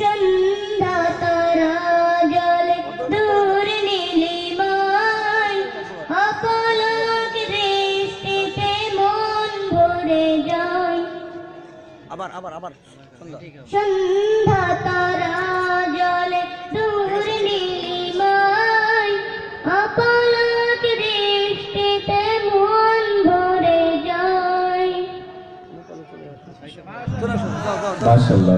সন্ধ্যা তারা জলে দূর নীলিমায় অপলক দৃষ্টিতে মন ভরে যায়। আবার সন্ধ্যা তারা জলে দূর নীলিমায় অপলক দৃষ্টিতে মন ভরে যায়। মাশাআল্লাহ।